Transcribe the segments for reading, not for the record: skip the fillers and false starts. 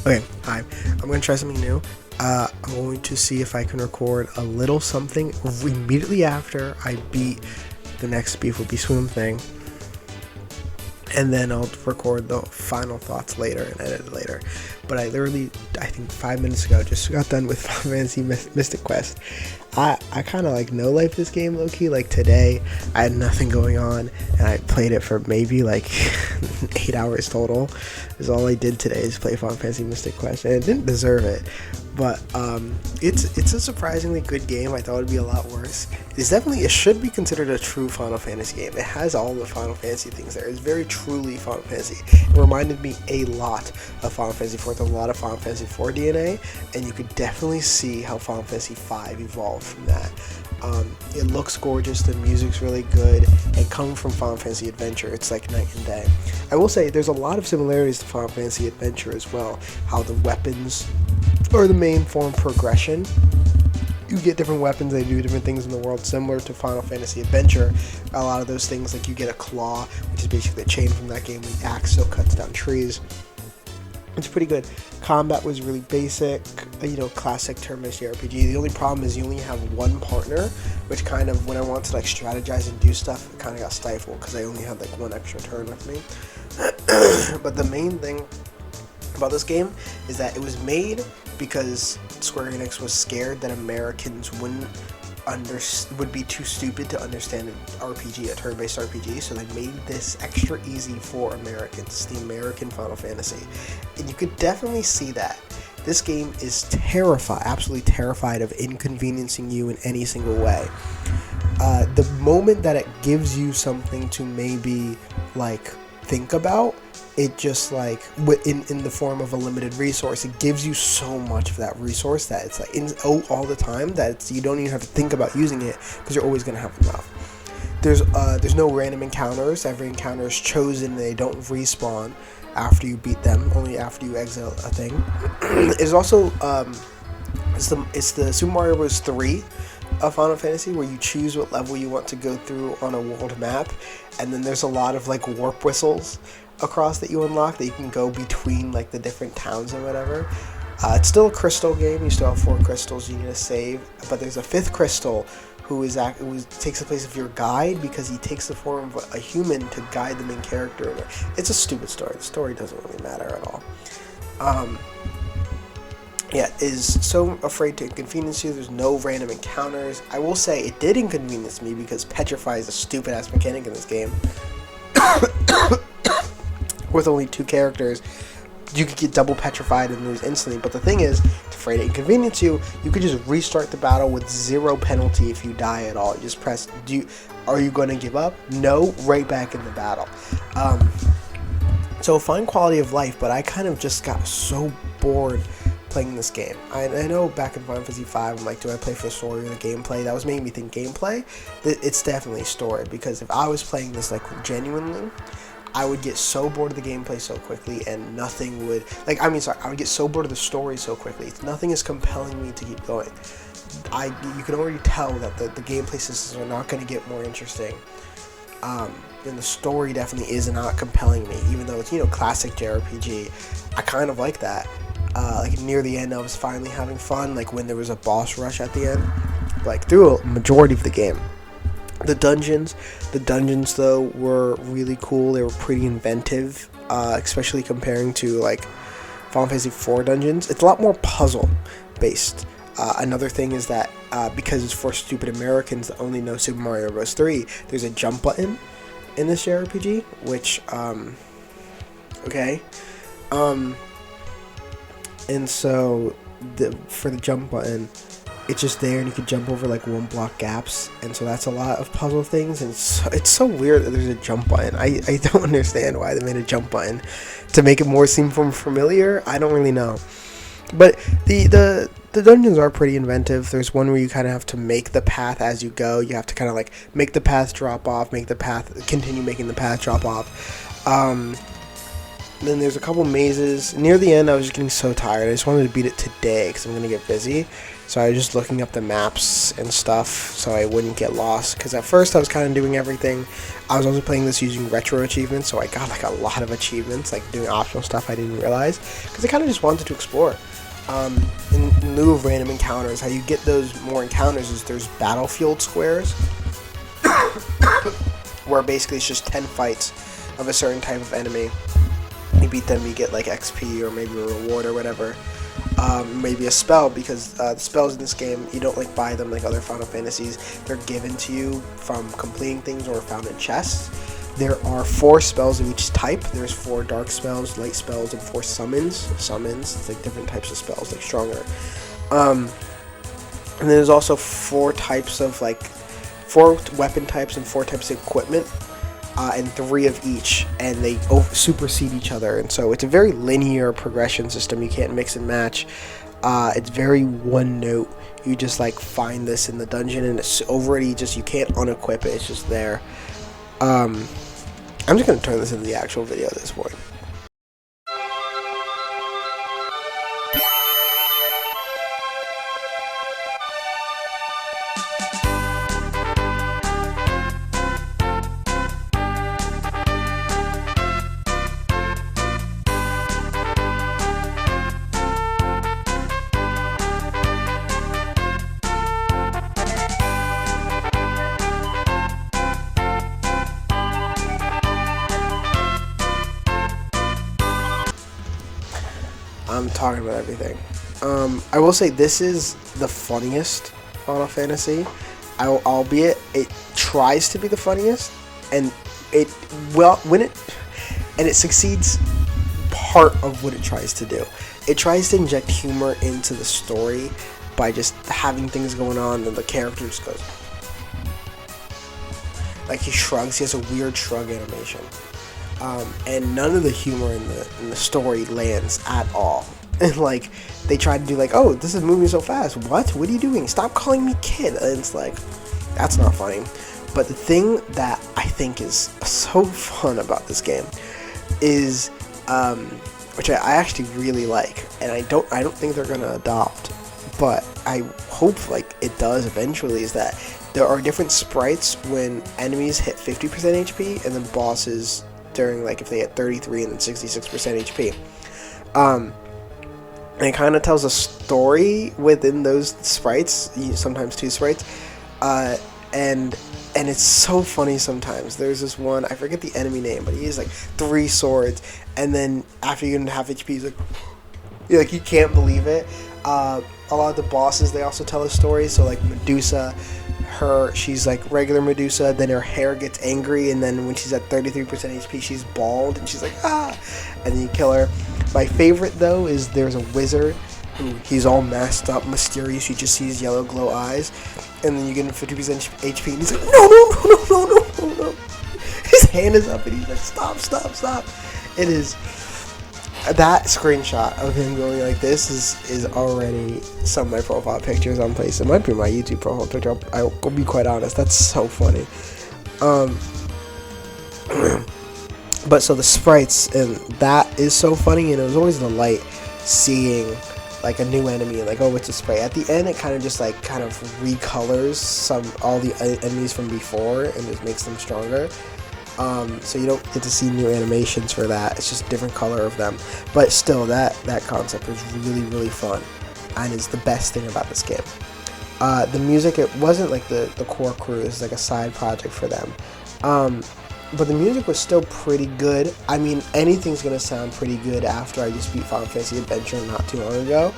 Okay, hi. I'm going to try something new. I'm going to see if I can record a little something immediately after I beat the next BEFFIOBSIWWM thing. And then I'll record the final thoughts later and edit it later. But I think 5 minutes ago, just got done with Final Fantasy Mystic Quest. I kind of like no life this game, low-key. Like today, I had nothing going on, and I played it for maybe like 8 hours total. Is all I did today is play Final Fantasy Mystic Quest, and it didn't deserve it. But it's a surprisingly good game. I thought it'd be a lot worse. It should be considered a true Final Fantasy game. It has all the Final Fantasy things there. It's very truly Final Fantasy. It reminded me a lot of Final Fantasy 4, a lot of Final Fantasy 4 DNA, and you could definitely see how Final Fantasy 5 evolved from that. It looks gorgeous, the music's really good, and coming from Final Fantasy Adventure, it's like night and day. I will say there's a lot of similarities to Final Fantasy Adventure as well, how the weapons are the main form progression. You get different weapons, they do different things in the world, similar to Final Fantasy Adventure. A lot of those things, like you get a claw, which is basically a chain from that game, the axe still cuts down trees. It's pretty good. Combat was really basic, classic turn-based RPG. The only problem is you only have one partner, which kind of, when I want to like strategize and do stuff, it kind of got stifled because I only had like one extra turn with me. But the main thing about this game is that it was made because Square Enix was scared that Americans would be too stupid to understand an RPG, a turn-based RPG, so they made this extra easy for Americans, the American Final Fantasy. And you could definitely see that. This game is absolutely terrified of inconveniencing you in any single way. The moment that it gives you something to maybe, think about, it just in the form of a limited resource, it gives you so much of that resource that it's all the time that you don't even have to think about using it because you're always going to have enough. There's no random encounters. Every encounter is chosen, and they don't respawn after you beat them, only after you exit a thing. It's also it's the Super Mario Bros. 3 of Final Fantasy, where you choose what level you want to go through on a world map, and then there's a lot of warp whistles across that you unlock that you can go between the different towns and whatever. It's still a crystal game. You still have 4 crystals you need to save, but there's a 5th crystal who takes the place of your guide, because he takes the form of a human to guide the main character. It's a stupid story. The story doesn't really matter at all. Is so afraid to inconvenience you. There's no random encounters. I will say it did inconvenience me because Petrify is a stupid ass mechanic in this game. With only 2 characters, you could get double petrified and lose instantly. But the thing is, it's afraid to inconvenience you. You could just restart the battle with 0 penalty if you die at all. You just press. Are you going to give up? No. Right back in the battle. So fine quality of life, but I kind of just got so bored playing this game. I know back in Final Fantasy 5, I'm like, do I play for the story or the gameplay? That was making me think gameplay. It's definitely story, because if I was playing this genuinely, I would get so bored of the gameplay so quickly, and nothing would, I would get so bored of the story so quickly. Nothing is compelling me to keep going. You can already tell that the gameplay systems are not going to get more interesting. And the story definitely is not compelling me, even though it's, classic JRPG. I kind of like that. Near the end, I was finally having fun, when there was a boss rush at the end, through a majority of the game. The dungeons though were really cool. They were pretty inventive, especially comparing to Final Fantasy 4 dungeons. It's a lot more puzzle based. Another thing is that because it's for stupid Americans that only know Super Mario Bros. 3, there's a jump button in this JRPG, which and so for the jump button, it's just there, and you can jump over 1 block gaps, and so that's a lot of puzzle things. And it's so weird that there's a jump button. I don't understand why they made a jump button to make it more seem familiar. I don't really know, but the dungeons are pretty inventive. There's one where you kind of have to make the path as you go. You have to kind of make the path drop off, continue making the path drop off. And then there's a couple mazes. Near the end, I was just getting so tired. I just wanted to beat it today because I'm going to get busy. So I was just looking up the maps and stuff so I wouldn't get lost. Because at first, I was kind of doing everything. I was also playing this using retro achievements, so I got like a lot of achievements, like doing optional stuff I didn't realize. Because I kind of just wanted to explore. In lieu of random encounters, how you get those more encounters is there's battlefield squares. Where basically it's just 10 fights of a certain type of enemy. You beat them, you get like XP or maybe a reward or whatever. Maybe a spell, because the spells in this game, you don't like buy them like other Final Fantasies. They're given to you from completing things or found in chests. There are 4 spells of each type. There's 4 dark spells, light spells, and 4 summons. It's like different types of spells, like stronger. And then there's also 4 types of like 4 weapon types and 4 types of equipment. And 3 of each, and they supersede each other, and so it's a very linear progression system. You can't mix and match. It's very one note. You just like find this in the dungeon, and it's already just, you can't unequip it. It's just there. I'm just gonna turn this into the actual video at this point. I'm talking about everything. I will say this is the funniest Final Fantasy. Albeit it tries to be the funniest, and it succeeds part of what it tries to do. It tries to inject humor into the story by just having things going on, and the character just goes like, he shrugs. He has a weird shrug animation. And none of the humor in the story lands at all. And like, they try to do like, oh, this is moving so fast. What are you doing? Stop calling me kid. And it's like, that's not funny. But the thing that I think is so fun about this game is, which I actually really like, and I don't think they're gonna adopt, but I hope like it does eventually, is that there are different sprites when enemies hit 50% HP, and then bosses during, like, if they hit 33 and then 66% HP. And it kind of tells a story within those sprites, sometimes 2 sprites, and it's so funny sometimes. There's this one, I forget the enemy name, but he has like 3 swords, and then after you get into half HP, he's like, you can't believe it. A lot of the bosses, they also tell a story. So like Medusa, she's like regular Medusa, then her hair gets angry, and then when she's at 33% HP, she's bald, and she's like, ah, and then you kill her. My favorite though is there's a wizard who, he's all masked up, mysterious, you just see his yellow glow eyes, and then you get him 50% HP, and he's like, no. His hand is up, and he's like, stop. It is, that screenshot of him going like this is already some of my profile pictures on place. It might be my YouTube profile picture. I'll be quite honest. That's so funny. But so the sprites, and that is so funny, and it was always the delight seeing like a new enemy and like, oh, it's a sprite. At the end, it kind of recolors all the enemies from before and just makes them stronger. So you don't get to see new animations for that. It's just a different color of them. But still, that concept is really, really fun, and is the best thing about this game. The music, it wasn't like the core crew. It's like a side project for them. But the music was still pretty good. I mean, anything's going to sound pretty good after I just beat Final Fantasy Adventure not too long ago.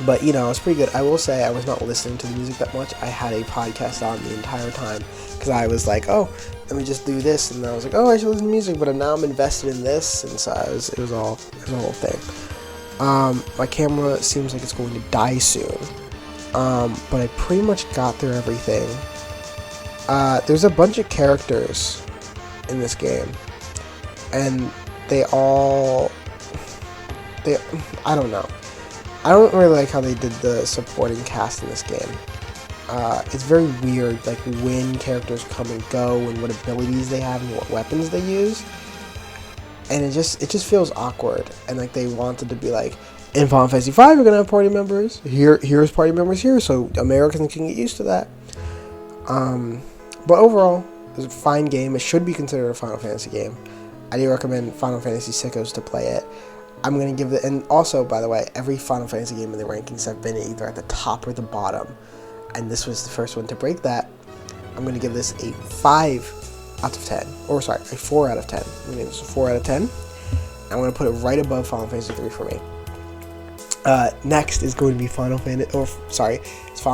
But, you know, it's pretty good. I will say I was not listening to the music that much. I had a podcast on the entire time, because I was like, oh, let me just do this. And I was like, oh, I should listen to music, but now I'm invested in this. And so it was a whole thing. My camera seems like it's going to die soon. But I pretty much got through everything. There's a bunch of characters in this game, and I don't know. I don't really like how they did the supporting cast in this game. It's very weird, like when characters come and go, and what abilities they have, and what weapons they use. and it just feels awkward, and like they wanted to be like, in Final Fantasy V we're gonna have party members. Here's party members here, so Americans can get used to that. But overall, it's a fine game. It should be considered a Final Fantasy game. I do recommend Final Fantasy Sickos to play it. I'm going to give it, and also, by the way, every Final Fantasy game in the rankings have been either at the top or the bottom, and this was the first one to break that. I'm going to give this a 5 out of 10, or sorry, a 4 out of 10. I'm going to give this a 4 out of 10. I'm going to put it right above Final Fantasy 3 for me. Next is going to be it's Final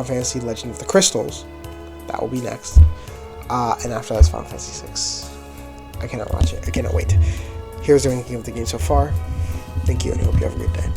Fantasy Legend of the Crystals. That will be next. And after that's Final Fantasy 6. I cannot watch it. I cannot wait. Here's the ranking of the game so far. Thank you, and I hope you have a great day.